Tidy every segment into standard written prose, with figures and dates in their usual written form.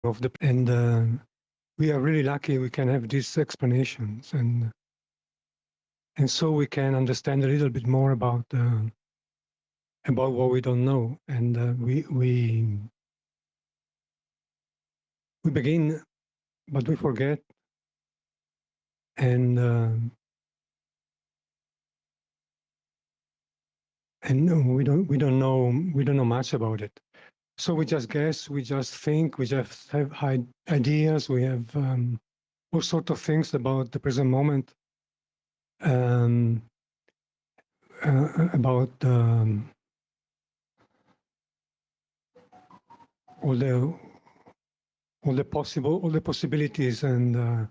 of the and we are really lucky we can have these explanations and so we can understand a little bit more about what we don't know, and we begin but we forget, and we don't know much about it. So we just guess, we just think, we just have ideas, we have all sorts of things about the present moment, about all the possibilities, and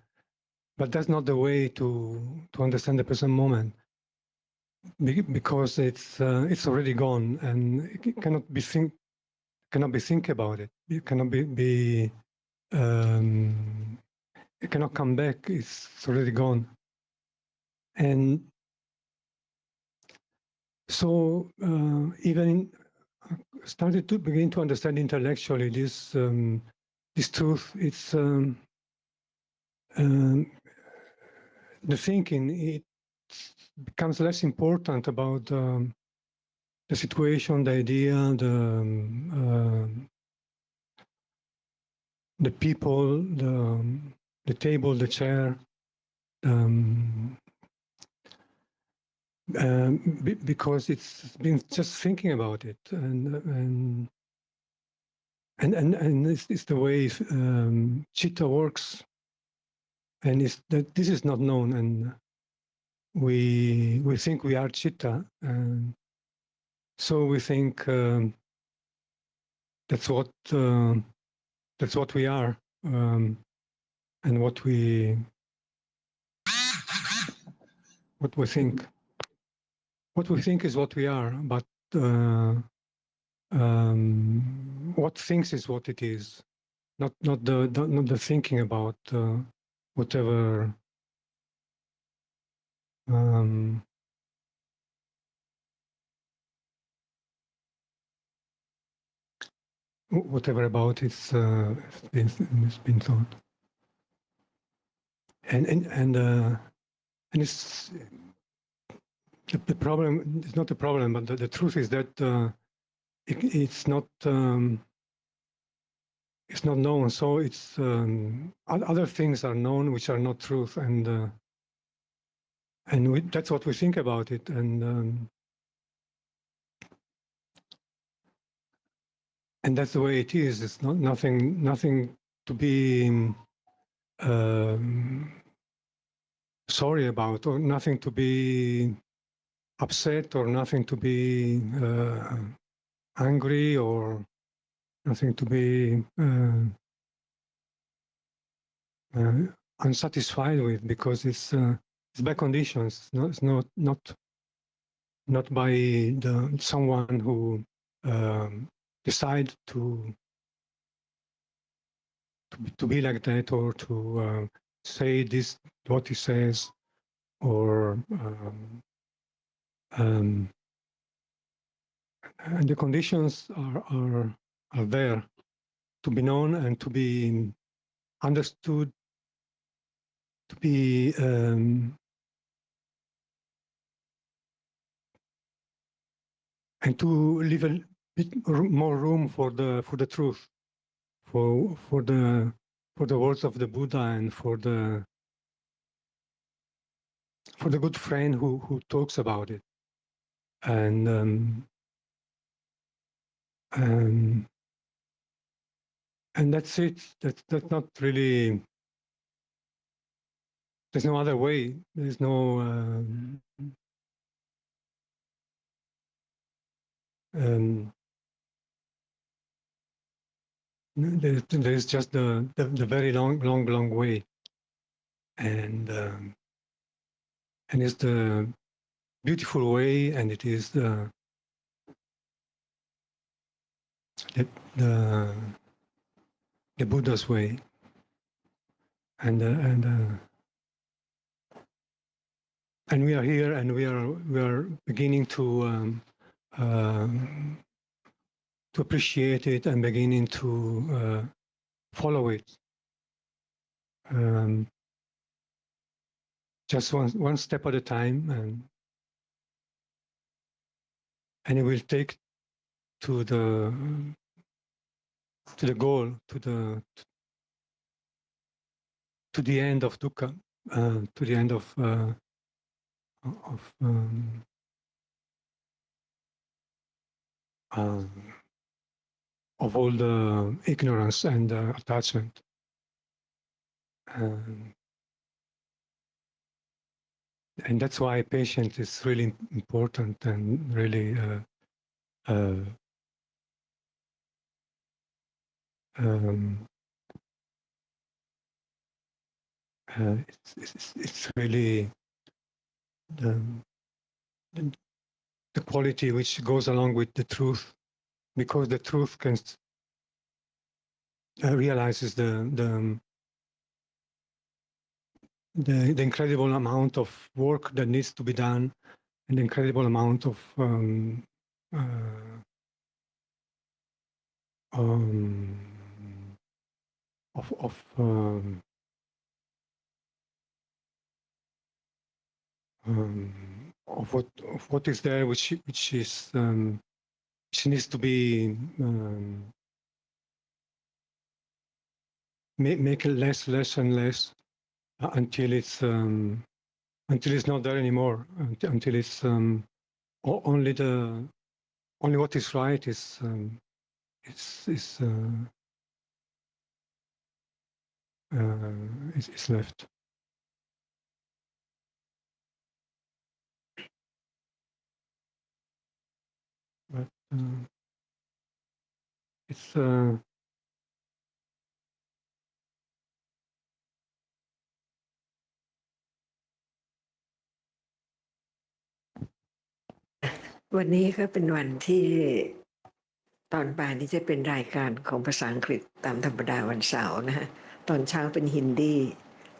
but that's not the way to understand the present moment, because it's already gone, and it cannot be think about it. It cannot be it cannot come back. It's already gone. And so even started to begin to understand intellectually this truth. It's the thinking, it becomes less important about the situation, the idea, the people, the table, the chair, because it's been just thinking about it, and it's the way chitta works, and it's that this is not known, and we think we are chitta, and so we think that's what we are, and what we think. What we think is what we are, but what thinks is what it is, not the thinking about whatever whatever about it's been thought, and it's the problem is not the problem, but the truth is that it's not known. So it's other things are known which are not truth, and that's what we think about it, and that's the way it is. It's not nothing to be sorry about, or nothing to be upset, or nothing to be angry, or nothing to be unsatisfied with, because it's by conditions. It's not by someone who decide to be like that, or to say this what he says, or and the conditions are there to be known and to be understood, to be and to leave a bit more room for the truth, for the words of the Buddha, and for the good friend who talks about it, and that's it. That's not really. There's no other way. There's no. There's just the very long way, and it's the beautiful way, and it is the Buddha's way, and we are here, and we are beginning to appreciate it, and beginning to follow it. Just one step at a time, and it will take to the goal, to the end of dukkha, to the end of all the ignorance and attachment. And that's why patience is really important and really it's really the quality which goes along with the truth, because the truth can realizes the incredible amount of work that needs to be done, and the incredible amount of what is there, which needs to be make it less and less until it's not there anymore. Until it's only what is right is left. But it'sวันนี้ก็เป็นวันที่ตอนบ่ายนี้จะเป็นรายการของภาษาอังกฤษตามธรรมดาวันเสาร์นะฮะตอนเช้าเป็นฮินดี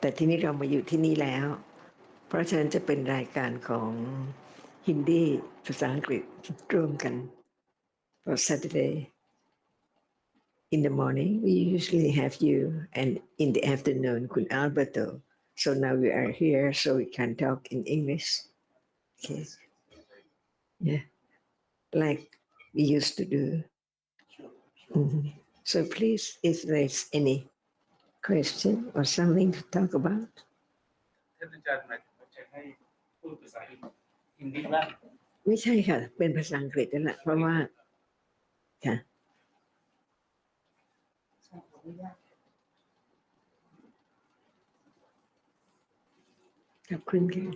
แต่ที่นี้เรามาอยู่ที่นี่แล้วเพราะฉะนั้นจะเป็นรายการของฮินดีภาษาอังกฤษร่วมกัน for Saturday in the morning we usually have you and in the afternoon คุณ Alberto so now we are here so we can talk in English okay yeah like we used to do. So please, if there's any question or something to talk about. ท่านอาจารย์หมายถึงว่าจะให้พูดภาษาฮินดีบ้างไม่ใช่ค่ะเป็นภาษาอังกฤษนั่นแหละเพราะว่าค่ะขอบคุณค่ะ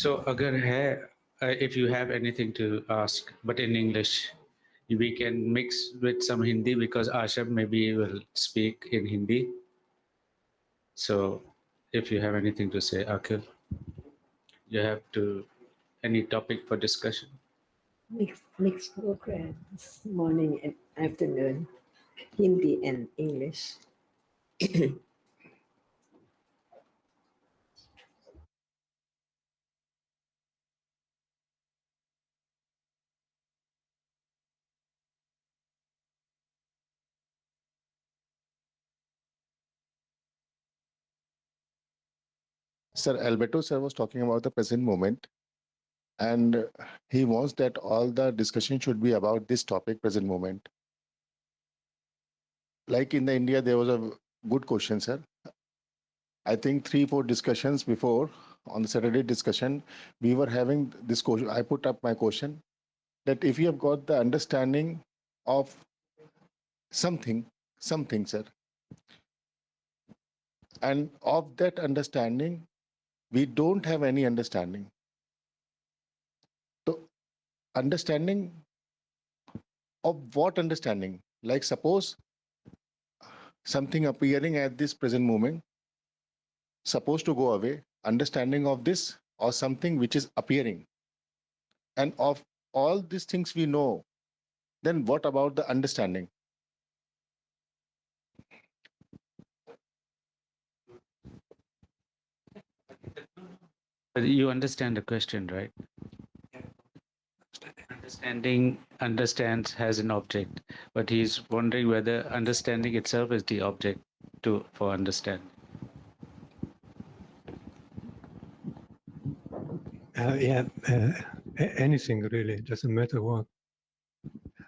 So agar hai if you have anything to ask but in English we can mix with some Hindi because Asha maybe will speak in Hindi. So if you have anything to say, Akhil, you have to any topic for discussion. Mixed program morning and afternoon Hindi and English. Sir, Alberto sir was talking about the present moment, and he wants that all the discussion should be about this topic, present moment. Like in the India, there was a good question, sir. I think 3-4 discussions before on the Saturday discussion, we were having this question. I put up my question that if you have got the understanding of something, sir, and of that understanding, we don't have any understanding. So understanding of what understanding? Like suppose something appearing at this present moment, supposed to go away, understanding of this or something which is appearing. And of all these things we know, then what about the understanding? But you understand the question, right? Understanding understands has an object, but he's wondering whether understanding itself is the object for understanding. Anything really, doesn't matter what.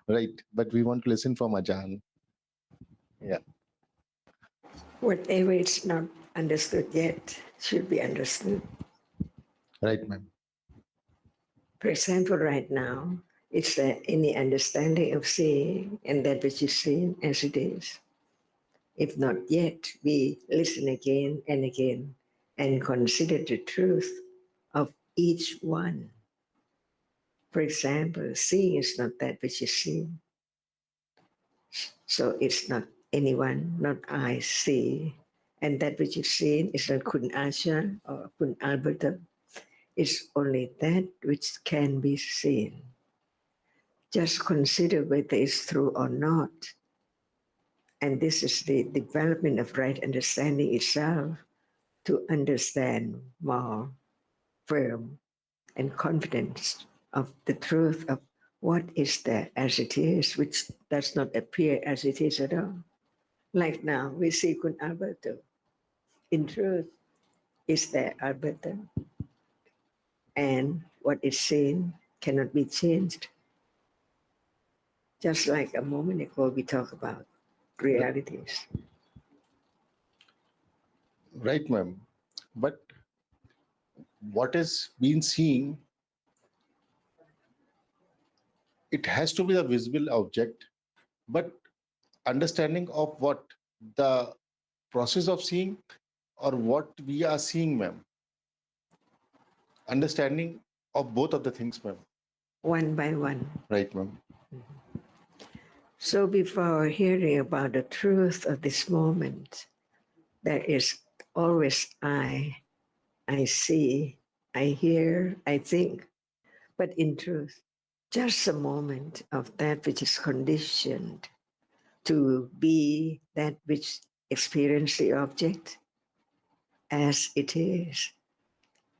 Right. But we want to listen from Ajahn. Yeah. Whatever is not understood yet should be understood. Right, ma'am. For example, right now, is there any understanding of seeing and that which is seen as it is? If not yet, we listen again and again and consider the truth of each one. For example, seeing is not that which is seen. So it's not anyone, not I see. And that which is seen is not Kun Asha or Kun Alberta. It's only that which can be seen. Just consider whether it's true or not. And this is the development of right understanding itself, to understand more firm and confidence of the truth of what is there as it is, which does not appear as it is at all. Like now, we see Kun Alberto. In truth, is there Alberto? And what is seen cannot be changed. Just like a moment ago, we talked about realities. Right, ma'am. But what is being seen, it has to be a visible object, but understanding of what the process of seeing or what we are seeing, ma'am. Understanding of both of the things, ma'am. One by one. Right, ma'am. So before hearing about the truth of this moment, there is always I see, I hear, I think. But in truth, just a moment of that which is conditioned to be that which experience the object as it is.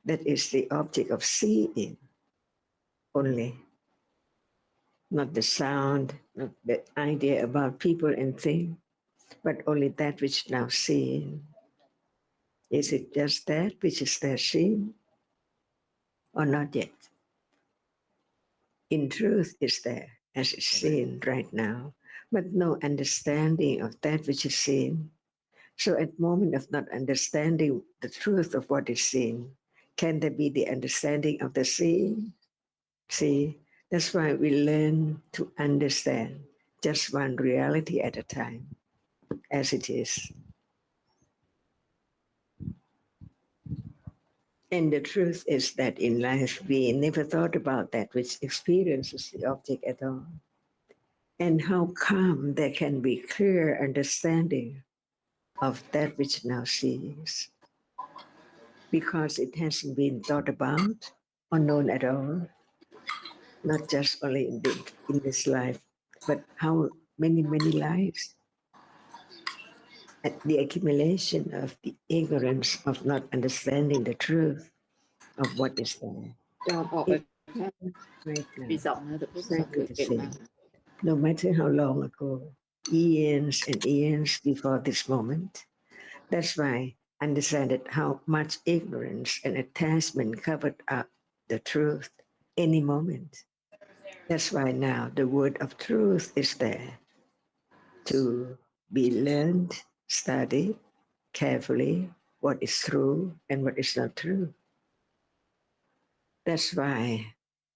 That is the object of seeing only. Not the sound, not the idea about people and things, but only that which now seen. Is it just that which is there seen or not yet? In truth, is there as it's seen right now, but no understanding of that which is seen. So at the moment of not understanding the truth of what is seen, can there be the understanding of the seeing? See, that's why we learn to understand just one reality at a time, as it is. And the truth is that in life, we never thought about that which experiences the object at all. And how come there can be clear understanding of that which now sees? Because it hasn't been thought about or known at all, not just only in this life, but how many lives. At the accumulation of the ignorance of not understanding the truth of what is there. ยอมออกไป Right ปี now, สองนะแต่พูดภาษาอัง exactly กฤษ the เก่งมาก same. No matter how long ago, eons and eons before this moment. That's why understand that how much ignorance and attachment covered up the truth any moment. That's why now the word of truth is there to be learned, studied carefully, what is true and what is not true. That's why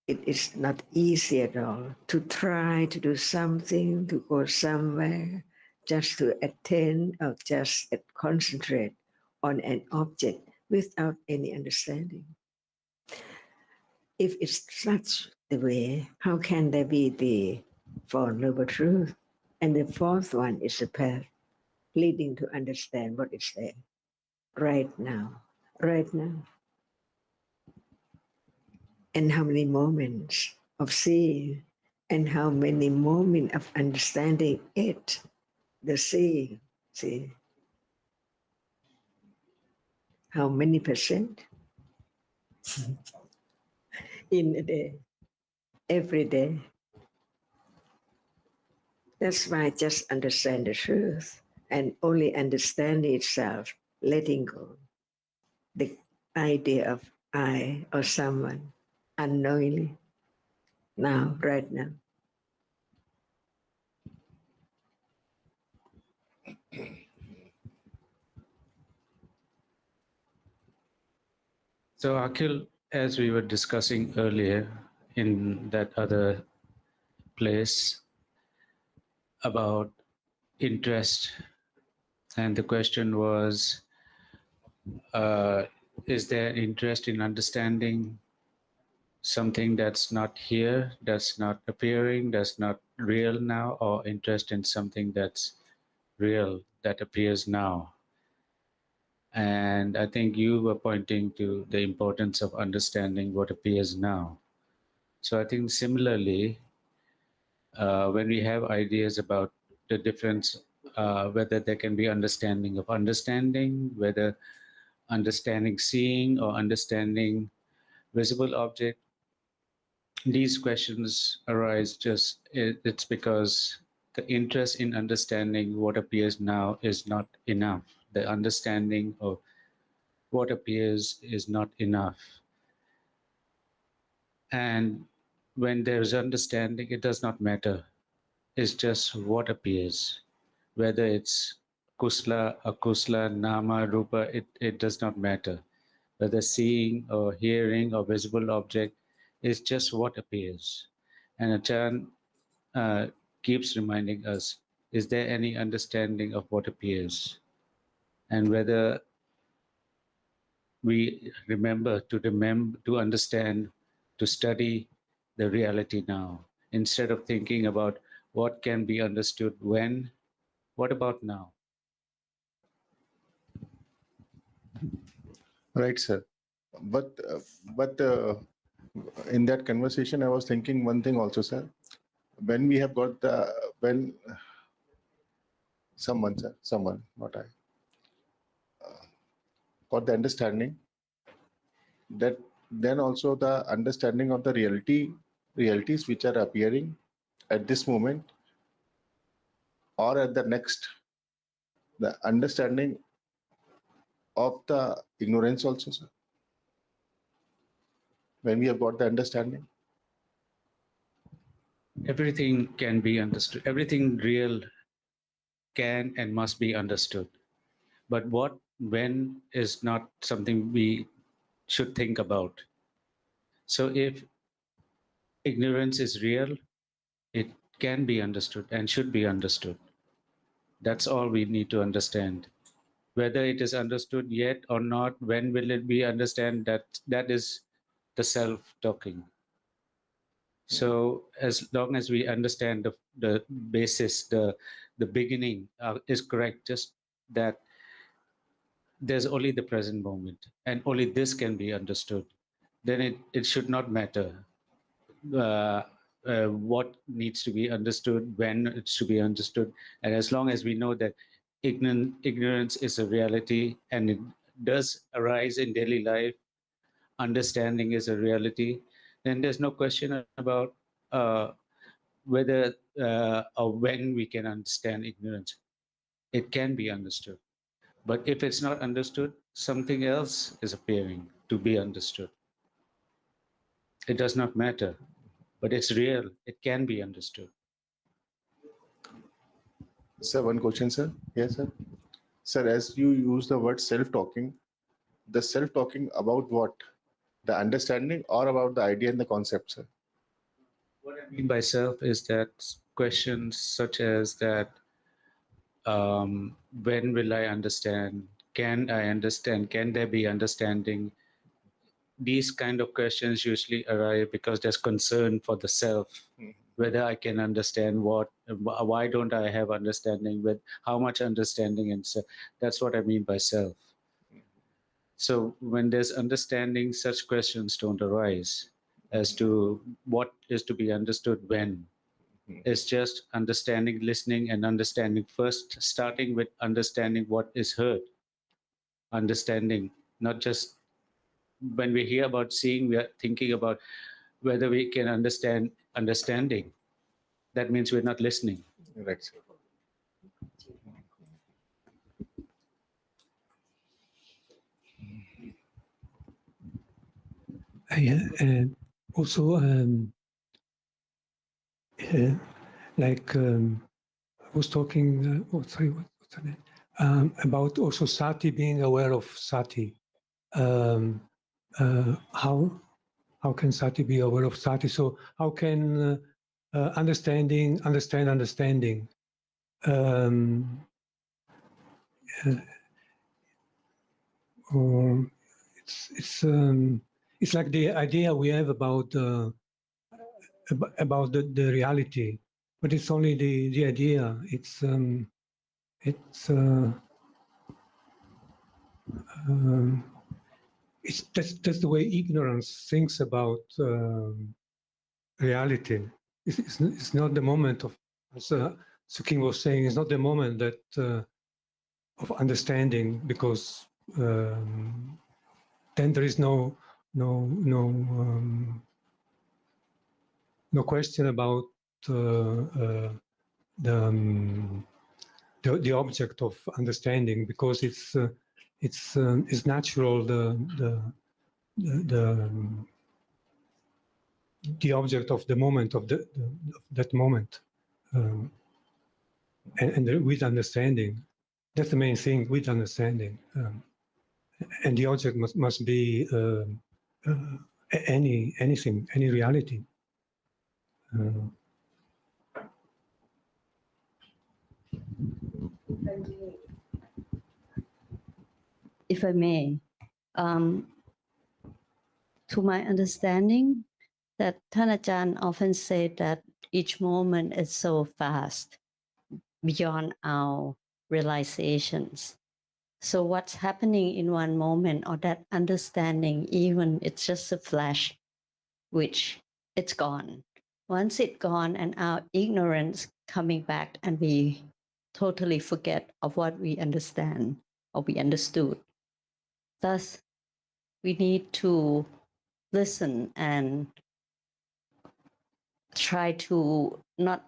it is not easy at all to try to do something, to go somewhere, just to attend or just concentrate on an object without any understanding. If it's such the way, how can there be the Four Noble Truth? And the fourth one is the path leading to understand what is there right now. And how many moments of seeing and how many moments of understanding it, the seeing, see. How many percent in a day? every day. That's why just understand the truth and only understand itself, letting go the idea of I or someone unknowingly now, right now. So, Akhil, as we were discussing earlier in that other place about interest, and the question was, is there interest in understanding something that's not here, that's not appearing, that's not real now, or interest in something that's real, that appears now? And I think you were pointing to the importance of understanding what appears now. So I think similarly, when we have ideas about the difference, whether there can be understanding of understanding, whether understanding seeing or understanding visible object, these questions arise it's because the interest in understanding what appears now is not enough. The understanding of what appears is not enough. And when there's understanding, it does not matter. It's just what appears. Whether it's kusla, akusla, nama, rupa, it does not matter. Whether seeing or hearing or visible object is just what appears. And Achan keeps reminding us, is there any understanding of what appears? And whether we remember to understand, to study the reality now, instead of thinking about what can be understood when, what about now? Right, sir. But in that conversation, I was thinking one thing also, sir. When we have got when someone, sir, someone, not I, got the understanding that then also the understanding of the realities which are appearing at this moment or at the next, the understanding of the ignorance also, sir. When we have got the understanding. Everything can be understood. Everything real can and must be understood. But what, when is not something we should think about. So if ignorance is real, it can be understood and should be understood. That's all we need to understand. Whether it is understood yet or not, when will it be understood? That is the self talking. So as long as we understand the basis, the beginning is correct, just that there's only the present moment and only this can be understood, then it should not matter what needs to be understood, when it's to be understood. And as long as we know that ignorance is a reality and it does arise in daily life, understanding is a reality, then there's no question about whether or when we can understand ignorance. It can be understood. But if it's not understood, something else is appearing to be understood. It does not matter, but it's real. It can be understood. Sir, one question, sir. Yes, sir. Sir, as you use the word self-talking, the self-talking about what? The understanding or about the idea and the concept, sir? What I mean by self is that questions such as that, when will I understand? Can I understand? Can there be understanding? These kind of questions usually arise because there's concern for the self, whether I can understand what, why don't I have understanding, with how much understanding, and so that's what I mean by self. So when there's understanding, such questions don't arise as to what is to be understood when. It's just understanding, listening, and understanding first, starting with understanding what is heard. Understanding, not just when we hear about seeing, we are thinking about whether we can understand understanding. That means we're not listening. Right. And also, like I was talking, what's the name? About also sati, being aware of sati. How can sati be aware of sati? So how can understanding understand understanding? Or it's like the idea we have about the reality, but it's only the idea. It's that's the way ignorance thinks about reality. It's not the moment of, as Sukim was saying, it's not the moment that of understanding, because then there is no question about the object of understanding, because it's natural, the object of the moment, of that moment, and with understanding, that's the main thing, with understanding, and the object must be anything, any reality. If I may, to my understanding, thatท่านอาจารย์ often say that each moment is so fast, beyond our realizations. So what's happening in one moment, or that understanding, even it's just a flash, which it's gone. Once it's gone, and our ignorance coming back, and we totally forget of what we understand or we understood. Thus, we need to listen and try to not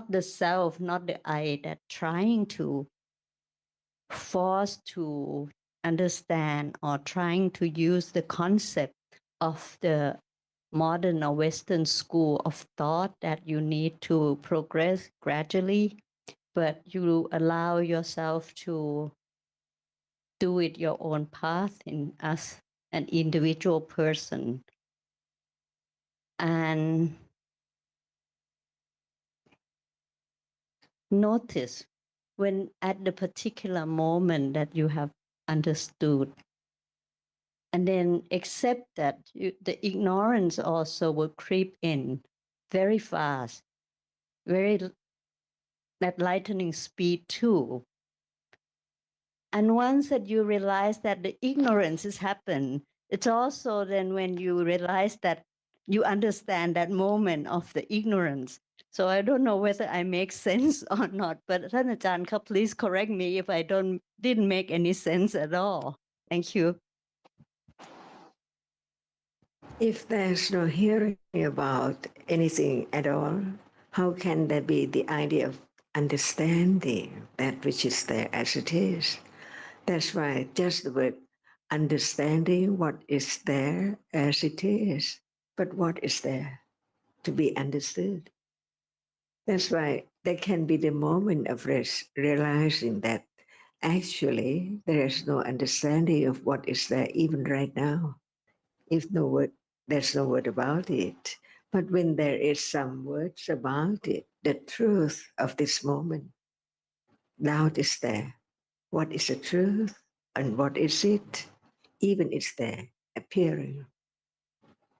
the self, not the I, that trying to force to understand or trying to use the concept of the modern or Western school of thought that you need to progress gradually, but you allow yourself to do it your own path in as an individual person. And notice when at the particular moment that you have understood, and then accept that the ignorance also will creep in very fast, very at lightning speed too. And once that you realize that the ignorance has happened, it's also then when you realize that you understand that moment of the ignorance. So I don't know whether I make sense or not, butท่านอาจารย์ please correct me if I didn't make any sense at all. Thank you. If there's no hearing about anything at all, how can there be the idea of understanding that which is there as it is? That's why just the word understanding what is there as it is, but what is there to be understood? That's why there can be the moment of realizing that actually there is no understanding of what is there even right now. If no word, there's no word about it. But when there is some words about it, the truth of this moment, doubt is there. What is the truth and what is it? Even it's there, appearing.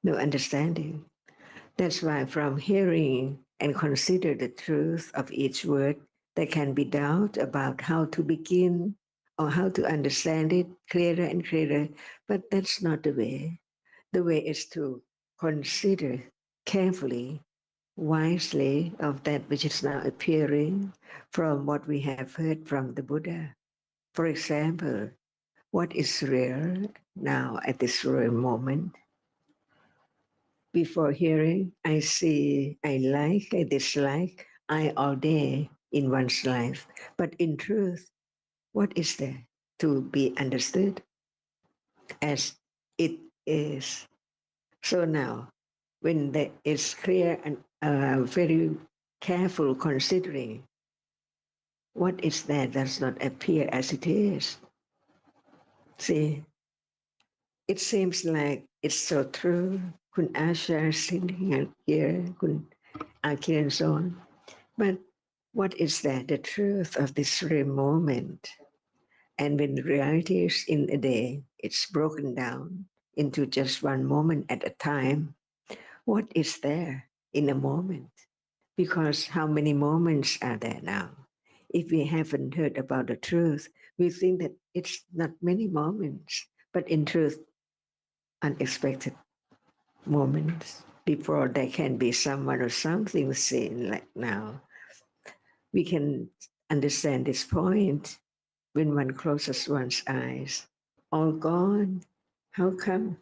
No understanding. That's why from hearing and consider the truth of each word, there can be doubt about how to begin or how to understand it clearer and clearer. But that's not the way. The way is to consider carefully, wisely of that which is now appearing from what we have heard from the Buddha. For example, what is real now at this real moment? Before hearing, I see, I like, I dislike, I all day in one's life. But in truth, what is there to be understood as it is? So now, when there is clear and very careful considering what is there does not appear as it is. See, it seems like it's so true. Kun Asha sitting here, Kun Akir and so on. But what is that? The truth of this very moment. And when reality is in a day, it's broken down into just one moment at a time. What is there in a moment? Because how many moments are there now? If we haven't heard about the truth, we think that it's not many moments, but in truth, unexpected moments. Before there can be someone or something seen like now. We can understand this point when one closes one's eyes. All gone. How come?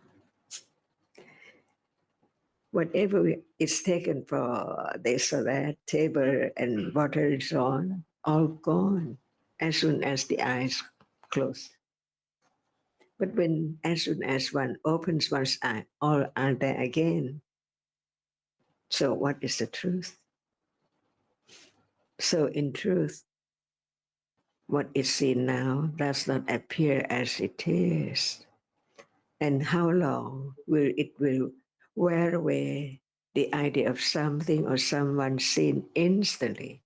Whatever is taken for this or that, table and water and so on, all gone as soon as the eyes close. But when, as soon as one opens one's eye, all are there again. So what is the truth? So in truth, what is seen now does not appear as it is. And how long will it wear away the idea of something or someone seen instantly,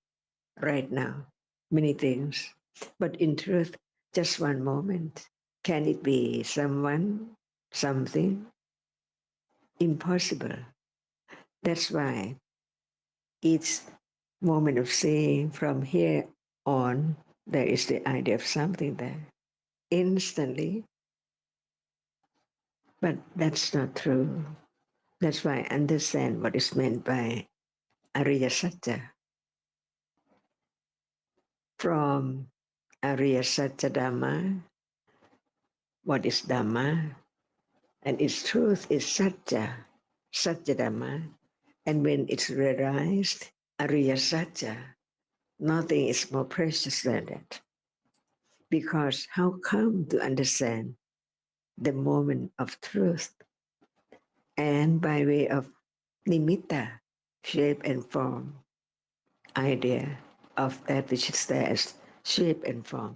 right now? Many things. But in truth, just one moment. Can it be someone, something? Impossible. That's why each moment of seeing from here on, there is the idea of something there. Instantly. But that's not true. That's why I understand what is meant by Ariya Satya. From Ariya Satya Dhamma, what is Dhamma? And its truth is Satya, Satya Dhamma. And when it's realized, Ariya Satya, nothing is more precious than that. Because how come to understand the moment of truth? And by way of nimitta, shape and form, idea of that which is there as shape and form.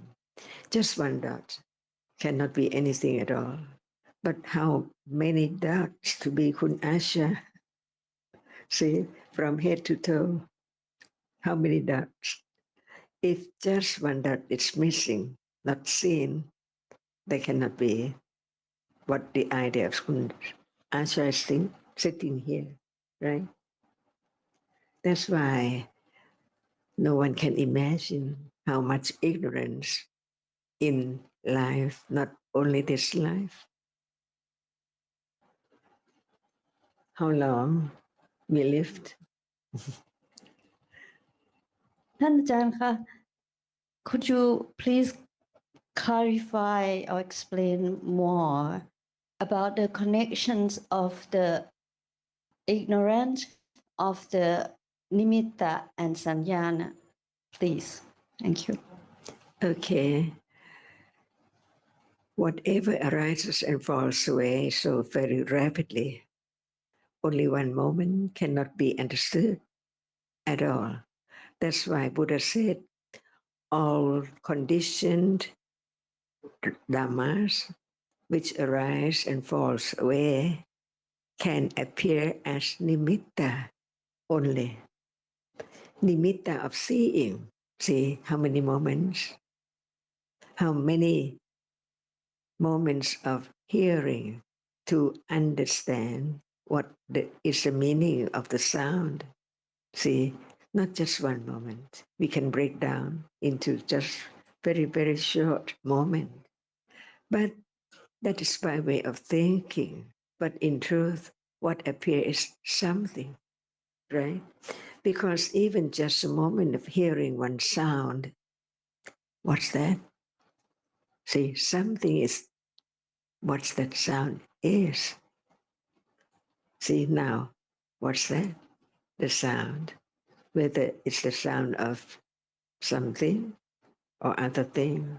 Just one dot cannot be anything at all. But how many dots to be Kun Asha? See, from head to toe, how many dots? If just one dot is missing, not seen, there cannot be what the idea of Kun Asha is sitting here, right? That's why no one can imagine how much ignorance in life, not only this life. How long we lived? ท่านอาจารย์คะ could you please clarify or explain more about the connections of the ignorance of the nimitta and sanyana, please? Thank you. Okay. Whatever arises and falls away so very rapidly, only one moment cannot be understood at all. That's why Buddha said all conditioned dhammas which arise and falls away can appear as nimitta only. Nimitta of seeing. See how many moments? How many moments of hearing to understand what is the meaning of the sound. See, not just one moment. We can break down into just very, very short moment. But that is by way of thinking. But in truth, what appears is something, right? Because even just a moment of hearing one sound, what's that? See, something is what that sound is. See now, what's that? The sound. Whether it's the sound of something or other thing.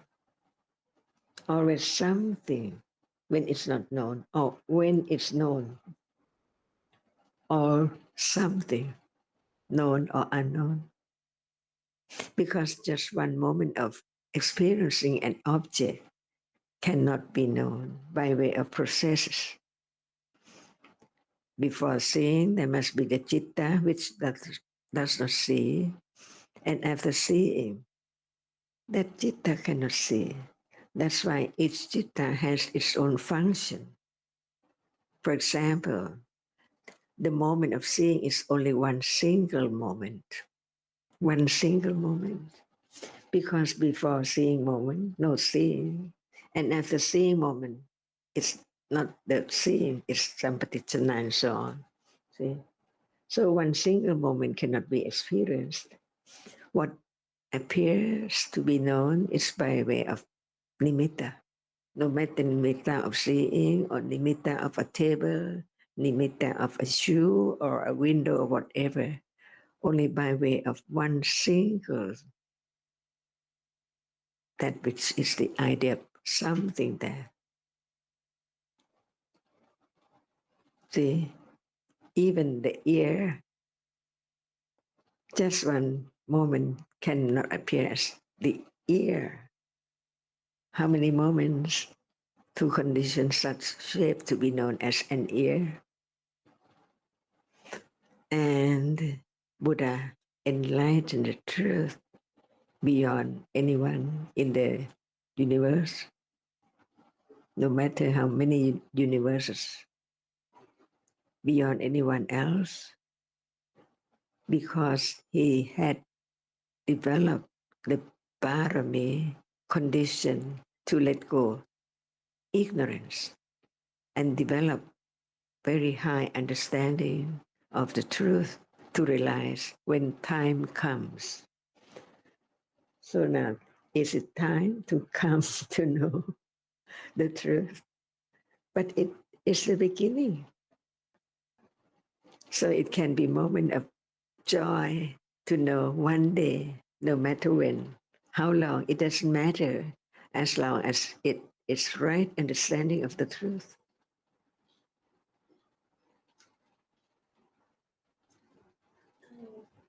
Always something when it's not known, or when it's known, or something known or unknown. Because just one moment of experiencing an object cannot be known by way of processes. Before seeing, there must be the citta, which does not see. And after seeing, that citta cannot see. That's why each citta has its own function. For example, the moment of seeing is only one single moment. One single moment. Because before seeing moment, no seeing. And after seeing moment, it's not the seeing, it's sampatichana and so on. See? So one single moment cannot be experienced. What appears to be known is by way of nimitta. No matter nimitta of seeing or nimitta of a table, nimitta of a shoe or a window or whatever, only by way of one single, that which is the idea of something there. See, even the ear, just one moment cannot appear as the ear. How many moments to condition such shape to be known as an ear? And Buddha enlightened the truth beyond anyone in the universe, no matter how many universes, beyond anyone else, because he had developed the parami condition to let go ignorance and develop very high understanding of the truth to realize when time comes. So now, is it time to come to know the truth? But it is the beginning. So it can be a moment of joy to know one day, no matter when, how long, it doesn't matter, as long as it is right understanding of the truth.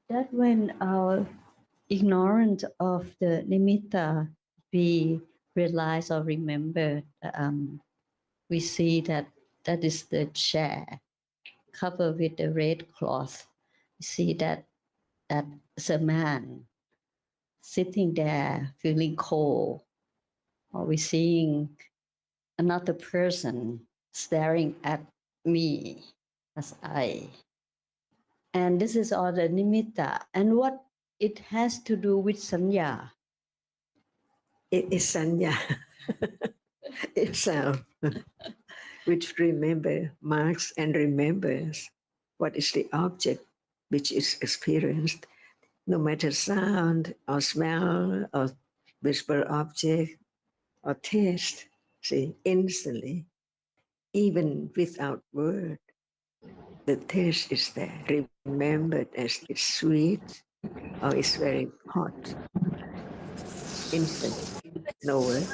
That when our ignorance of the nimitta we realize or remember, we see that that is the chair covered with the red cloth. We see that is a man sitting there feeling cold, or we seeing another person staring at me as I. And this is all the nimitta. And what it has to do with sanya. It is sanya itself, which marks and remembers what is the object which is experienced, no matter sound or smell or visible object or taste. See, instantly, even without word, the taste is there, remembered as it's sweet or it's very hot. Instantly, no word.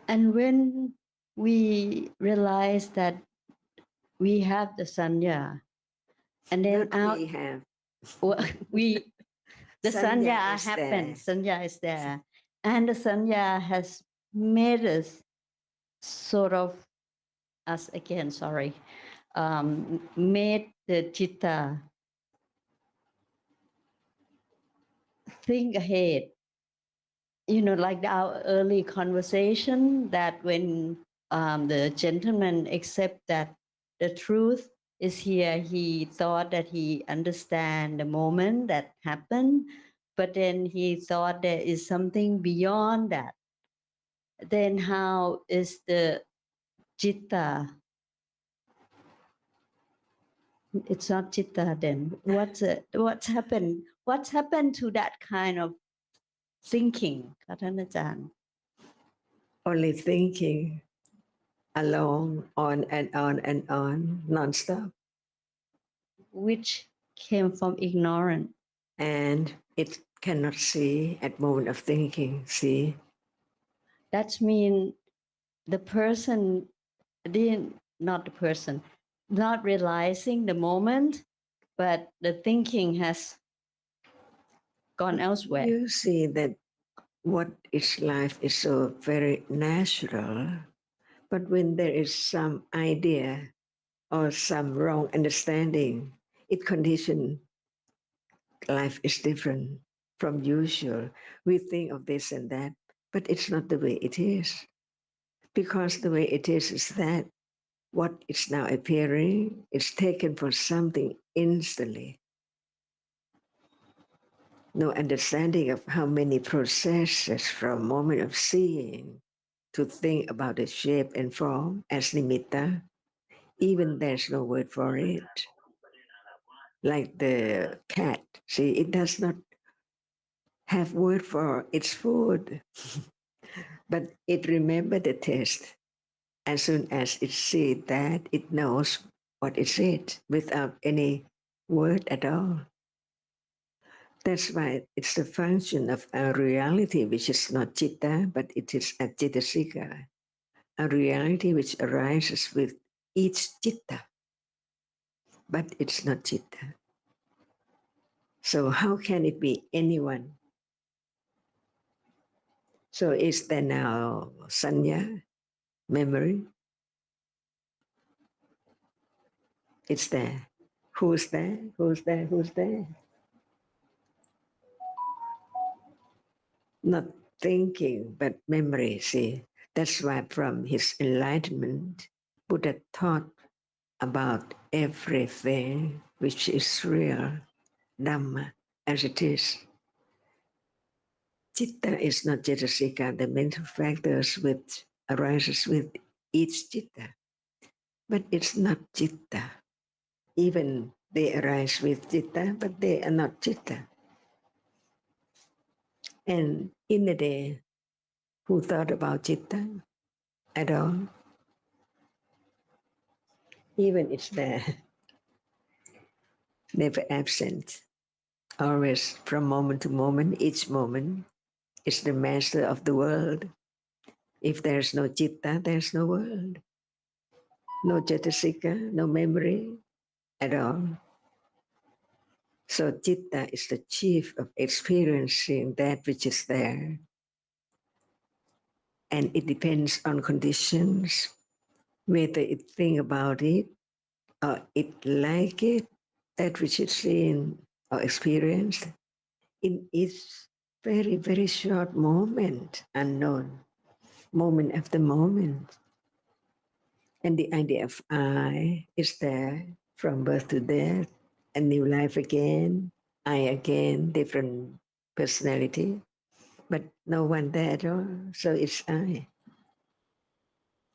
And when we realize that we have the sanya, and then Not we have. The sanya is happens, there. sanya is there. And the sanya has made us sort of, us again, sorry, made the citta think ahead. You know, like our early conversation, that when the gentleman accept that the truth is here, he thought that he understand the moment that happened, but then he thought there is something beyond that. Then how is the citta? It's not citta then. What's happened? What's happened to that kind of thinking, ค่ะท่านอาจารย์ Only thinking along, on and on, non-stop. which came from ignorance. And it cannot see at moment of thinking, see. That means the person not the person, not realizing the moment, but the thinking has gone elsewhere. You see that what is life is so very natural, but when there is some idea or some wrong understanding, it conditions life is different from usual. We think of this and that, but it's not the way it is. Because the way it is that what is now appearing is taken for something instantly. No understanding of how many processes from moment of seeing to think about the shape and form as nimitta, even there's no word for it. Like the cat, see, it does not have word for its food, but it remember the taste. As soon as it sees that, it knows what it is without any word at all. That's why it's the function of a reality which is not citta, but it is a cittasika, a reality which arises with each citta, but it's not citta. So how can it be anyone? So is there now sanya, memory? It's there. Who's there? Who's there? Who's there? Not thinking, but memory, see. That's why from his enlightenment, Buddha taught about everything which is real, Dhamma, as it is. Citta is not cetasika, the mental factors which arises with each citta. But it's not citta. Even they arise with citta, but they are not citta. And in the day, who thought about citta at all? Even it's there, never absent. Always from moment to moment, each moment is the master of the world. If there's no citta, there's no world. No cetasika, no memory at all. So citta is the chief of experiencing that which is there. And it depends on conditions, whether it think about it or it like it, that which is seen or experienced in its very, very short moment, unknown, moment after moment. And the idea of I is there from birth to death, a new life again, I again, different personality, but no one there at all. So it's I,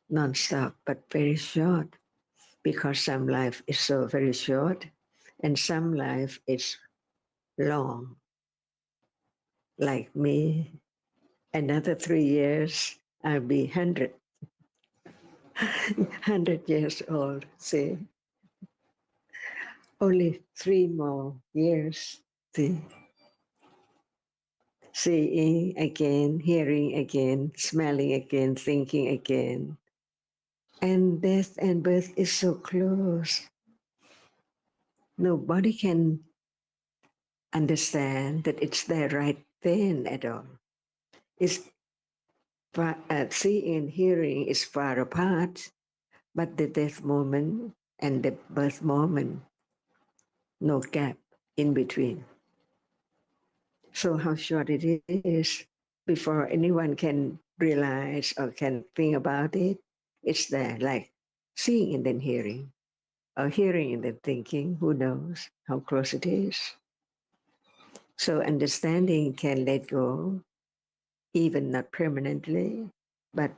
non-stop, but very short, because some life is so very short and some life is long. Like me, another 3 years, I'll be 100 years old, see. Only 3 more years, see. Seeing again, hearing again, smelling again, thinking again. And death and birth is so close. Nobody can understand that it's there right then at all. It's seeing and hearing is far apart, but the death moment and the birth moment, no gap in between. So how short it is before anyone can realize or can think about it. It's there, like seeing and then hearing, or hearing and then thinking. Who knows how close it is? So understanding can let go, even not permanently, but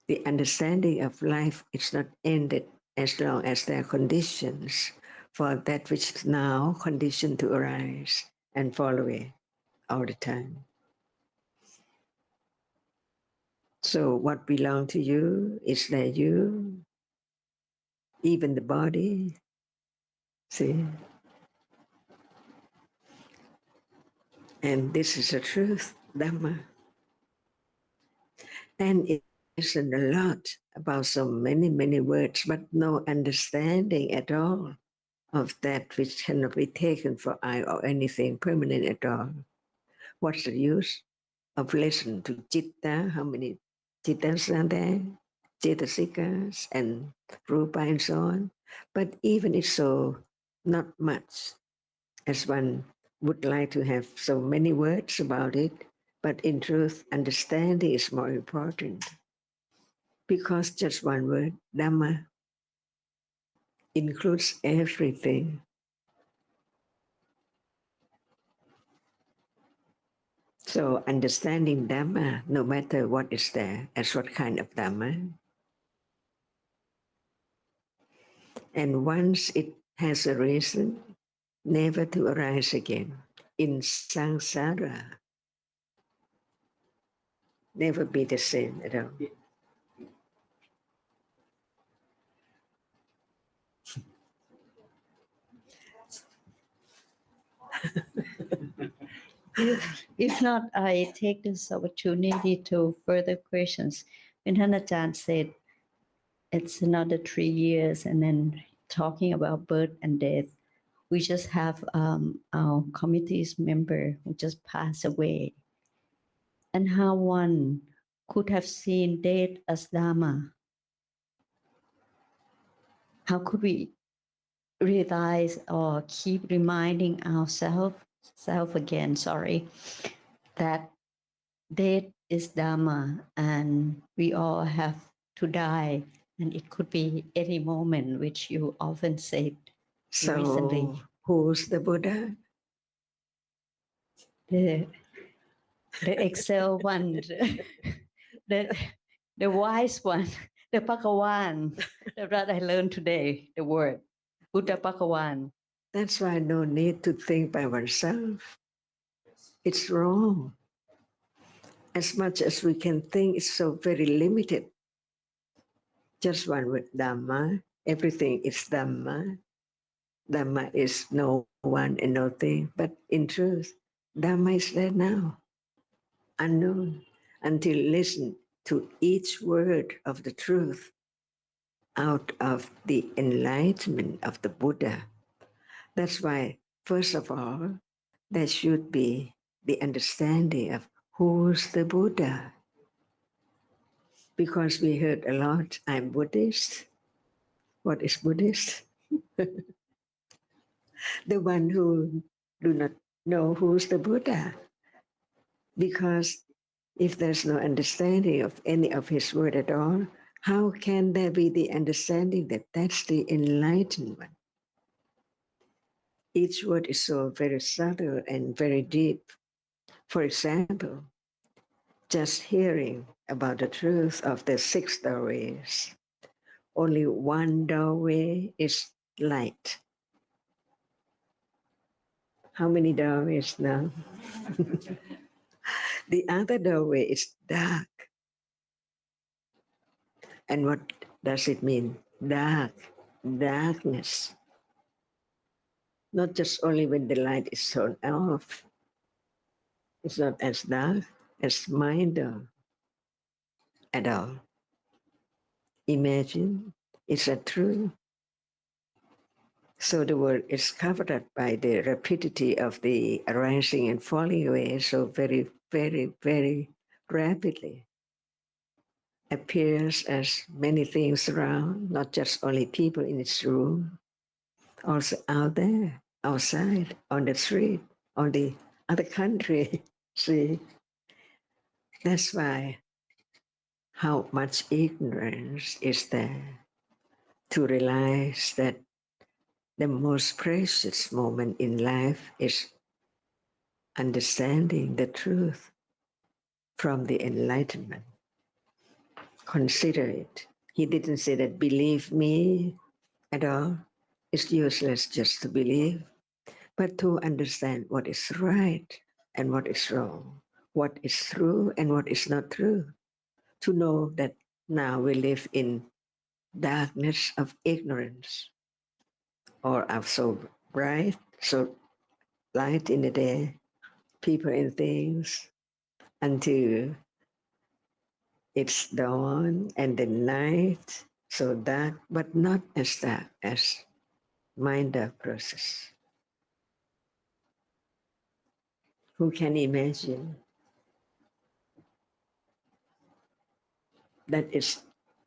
the understanding of life is not ended as long as there are conditions for that which is now conditioned to arise and fall away all the time. So what belongs to you is that you, even the body, see? And this is the truth, Dhamma. And it isn't a lot about so many words, but no understanding at all of that which cannot be taken for I or anything permanent at all. What's the use of listening to Chitta? How many Chittas are there? Cetasikas and Rupa and so on. But even if so, not much, as one would like to have so many words about it. But in truth, understanding is more important. Because just one word, Dhamma, includes everything. So understanding Dhamma, no matter what is there, as what kind of Dhamma, and once it has a reason, never to arise again. In samsara, never be the same at all. If not, I take this opportunity to further questions. When Hanachan said it's another 3 years and then talking about birth and death, we just have our committee's member who just passed away. And how one could have seen death as Dharma. How could we realize or keep reminding ourselves again, that death is Dharma and we all have to die, and it could be any moment, which you often said recently. So who's the Buddha? The Excel one, the wise one, the Bhagawan, that I learned today, the word, Buddha Bhagawan. That's why no need to think by oneself. It's wrong. As much as we can think, it's so very limited. Just one word, Dhamma. Everything is Dhamma. Dhamma is no one and no thing. But in truth, Dhamma is there now, unknown, until listen to each word of the truth out of the enlightenment of the Buddha. That's why, first of all, there should be the understanding of who's the Buddha. Because we heard a lot, I'm Buddhist. What is Buddhist? The one who do not know who's the Buddha. Because if there's no understanding of any of his word at all, how can there be the understanding that that's the enlightenment? Each word is so very subtle and very deep. For example, just hearing about the truth of the 6 doorways, only one doorway is light. How many doorways now? The other doorway is dark. And what does it mean? Dark, darkness. Not just only when the light is turned off. It's not as dark as mind door at all. Imagine, is that true? So the world is covered up by the rapidity of the arising and falling away so very, very, very rapidly. Appears as many things around, not just only people in its room, also out there, outside, on the street, on the other country. See, that's why how much ignorance is there to realize that the most precious moment in life is understanding the truth from the enlightenment. Consider it. He didn't say that believe me at all. It's useless just to believe, but to understand what is right and what is wrong, what is true and what is not true. to know that now we live in darkness of ignorance, or are so bright, so light in the day, people and things, until it's dawn and the night, so dark, but not as dark as mind-dark process. Who can imagine that is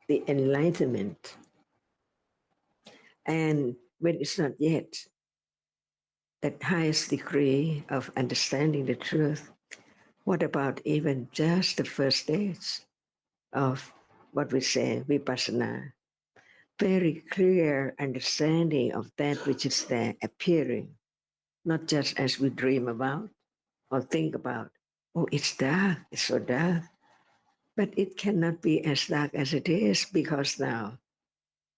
the enlightenment? And when it's not yet that highest degree of understanding the truth, what about even just the first stage of what we say vipassana? Very clear understanding of that which is there appearing, not just as we dream about or think about. Oh, it's dark, it's so dark. But it cannot be as dark as it is, because now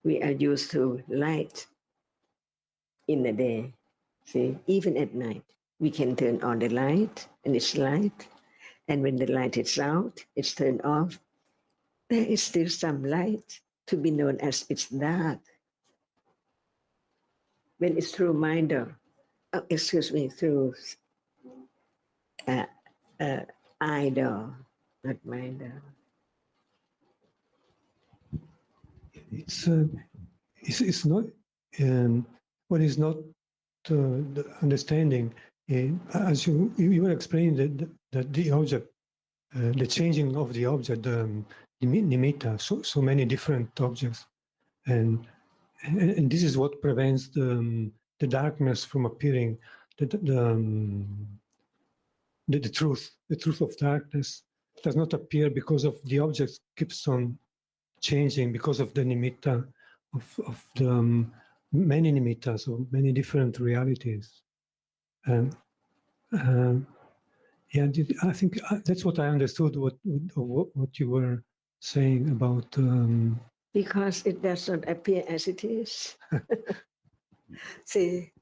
we are used to light in the day. See, even at night, we can turn on the light and it's light. And when the light is out, it's turned off. There is still some light to be known as it's dark. When it's through through idol, not minder. It's not what is not the understanding. As you were explaining that the object, the changing of the object, the nimitta, so many different objects, and this is what prevents the darkness from appearing. The truth of darkness does not appear because of the object keeps on changing, because of the nimitta of the many nimittas, so many different realities. And yeah, I think that's what I understood. What you were saying about. Because it does not appear as it is. See,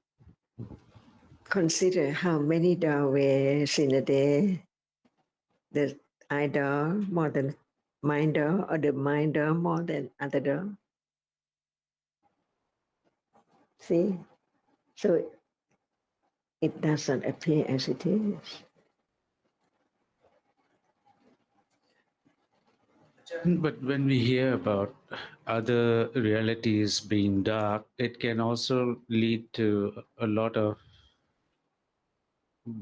consider how many doorways in a day. The eye door more than mind door, or the mind door more than other door. See, so it doesn't appear as it is. But when we hear about other realities being dark, it can also lead to a lot of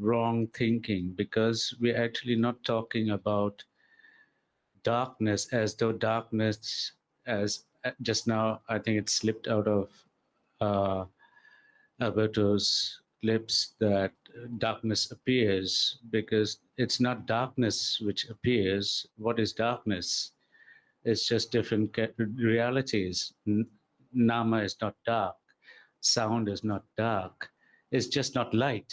wrong thinking, because we're actually not talking about darkness as though darkness, as just now I think it slipped out of Alberto's lips, that darkness appears, because it's not darkness which appears. What is darkness? It's just different realities. Nama is not dark. Sound is not dark. It's just not light.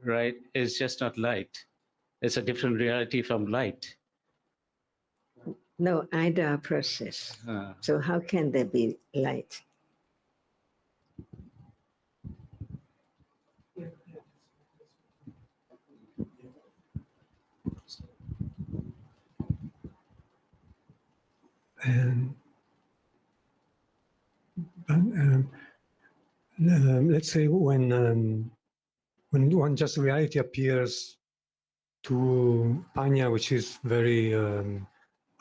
Right? It's just not light. It's a different reality from light. No either process. So how can there be light? And let's say when one just reality appears to panya, which is very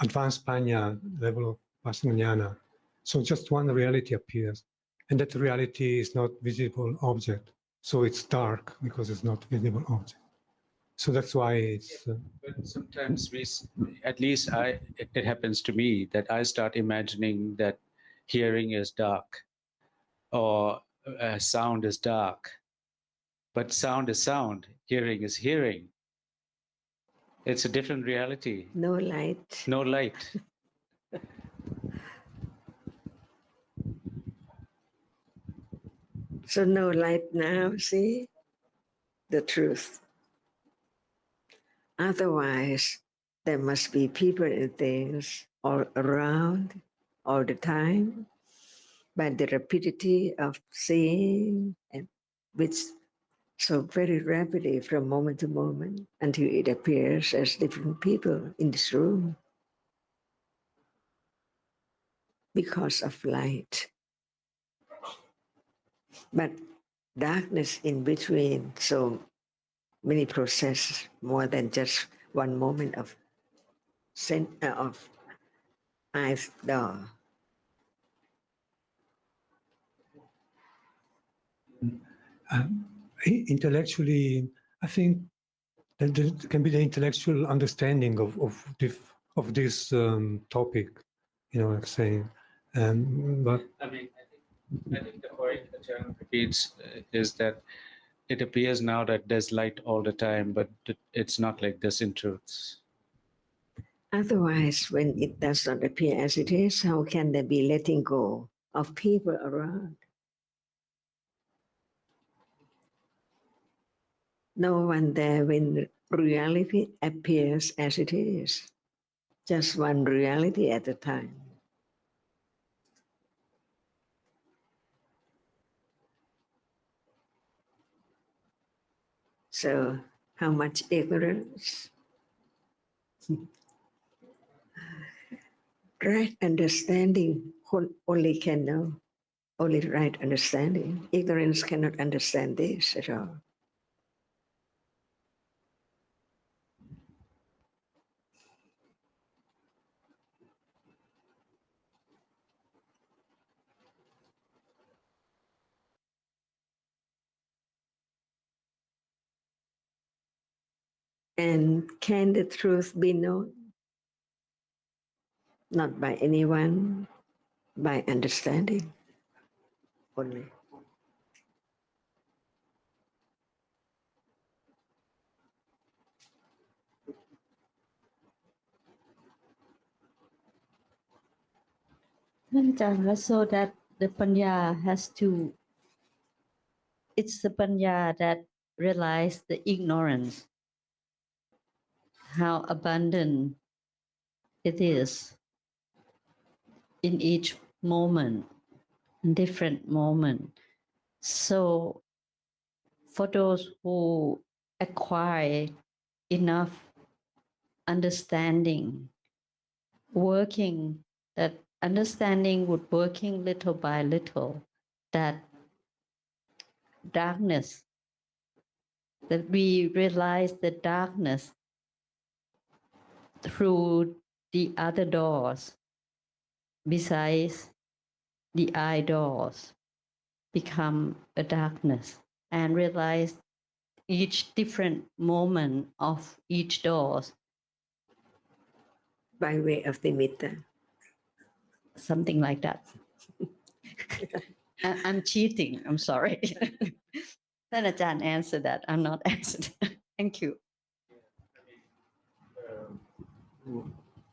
advanced panya level of Vasananyana. So just one reality appears, and that reality is not visible object. So it's dark because it's not visible object. So that's why it's. But sometimes at least it happens to me that I start imagining that hearing is dark, or sound is dark. But sound is sound, hearing is hearing. It's a different reality. No light. No light. So no light now, see? The truth. Otherwise, there must be people and things all around all the time, by the rapidity of seeing, and which So very rapidly from moment to moment until it appears as different people in this room because of light. But darkness in between, so many processes more than just one moment of eyes door. Intellectually, I think that there can be the intellectual understanding of this topic, like saying, but I think the point that John repeats is that it appears now that there's light all the time, but it's not like this in truth. Otherwise, when it does not appear as it is, how can there be letting go of people around? No one there when reality appears as it is. Just one reality at a time. So, how much ignorance? Right understanding only can know. Only right understanding. Ignorance cannot understand this at all. And can the truth be known? Not by anyone, by understanding only. So that the panya has to, it's the panya that realize the ignorance, how abundant it is in each moment, different moment. So for those who acquire enough understanding, working, that understanding would working little by little, that darkness, that we realize the darkness through the other doors, besides the eye doors, become a darkness, and realize each different moment of each doors. By way of nimitta. Something like that. I'm cheating. I'm sorry. Then Ajahn answer that. I'm not answered. Thank you.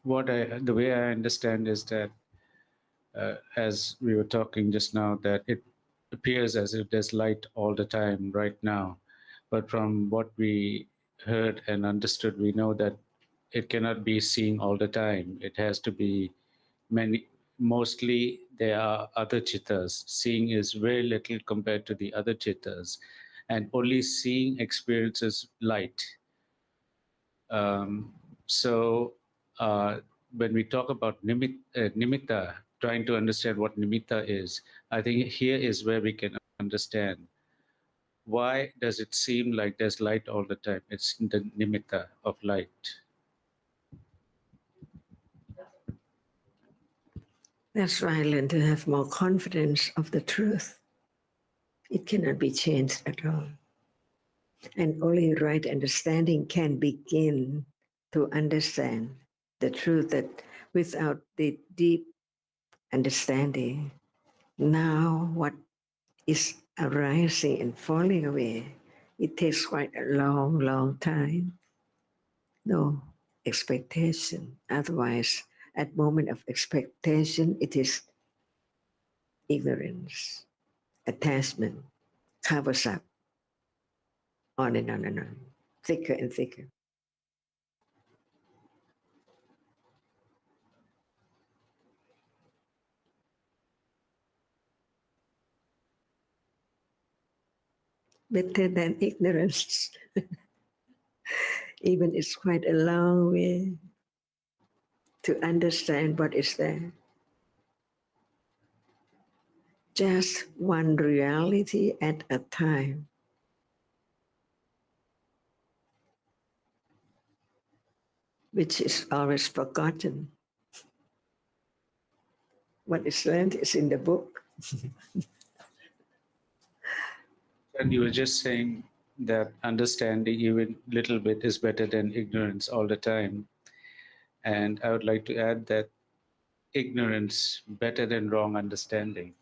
The way I understand is that, as we were talking just now, that it appears as if there's light all the time right now. But from what we heard and understood, we know that it cannot be seen all the time. It has to be mostly there are other chittas. Seeing is very little compared to the other chittas. And only seeing experiences light. So when we talk about nimitta, trying to understand what nimitta is, I think here is where we can understand why does it seem like there's light all the time. It's the nimitta of light. That's why I learn to have more confidence of the truth. It cannot be changed at all. And only right understanding can begin to understand the truth, that without the deep understanding, now what is arising and falling away, it takes quite a long, long time. No expectation. Otherwise, at moment of expectation, it is ignorance, attachment, covers up, on and on and on, thicker and thicker. better than ignorance. Even it's quite a long way to understand what is there. Just one reality at a time. Which is always forgotten. What is learned is in the book. And you were just saying that understanding even little bit is better than ignorance all the time. And I would like to add that ignorance better than wrong understanding.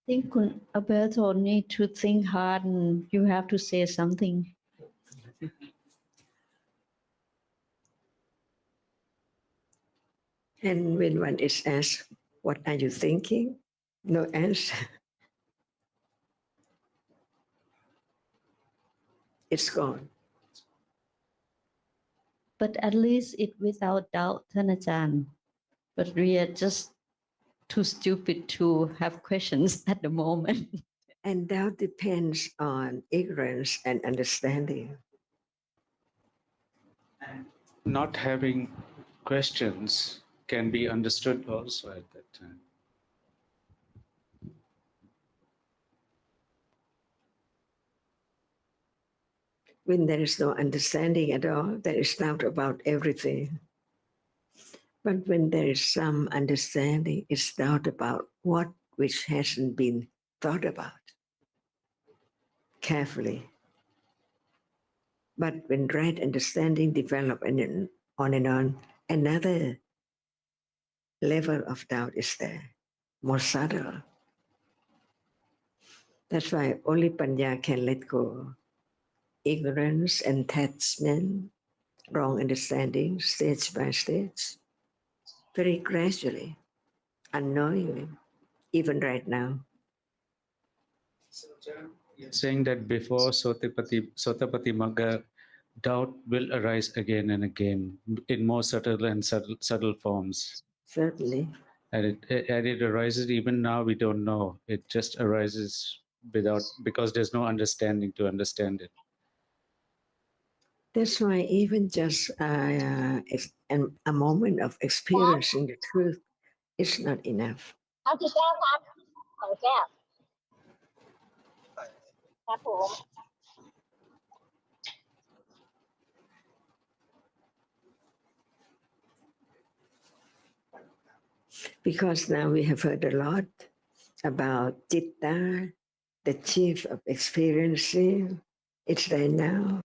I think Kun Alberto need to think hard and you have to say something. And when one is asked, what are you thinking? No answer. It's gone. But at least it without doubt,ท่านอาจารย์ But we are just too stupid to have questions at the moment. And doubt depends on ignorance and understanding. Not having questions can be understood also at that time. When there is no understanding at all, there is doubt about everything. But when there is some understanding, it's doubt about what which hasn't been thought about carefully. But when right understanding develops and on, another level of doubt is there, more subtle. That's why only Panya can let go. Ignorance, attachment, wrong understanding, stage by stage, very gradually, unknowingly, even right now. Saying that before Sotapati Magga, doubt will arise again and again in more subtle forms. Certainly. And it arises even now, we don't know. It just arises because there's no understanding to understand it. That's why even just a moment of experiencing the truth is not enough. เอากี่แก้วครับ2 แก้วครับผม Because now we have heard a lot about Citta, the chief of experiencing. It's there now.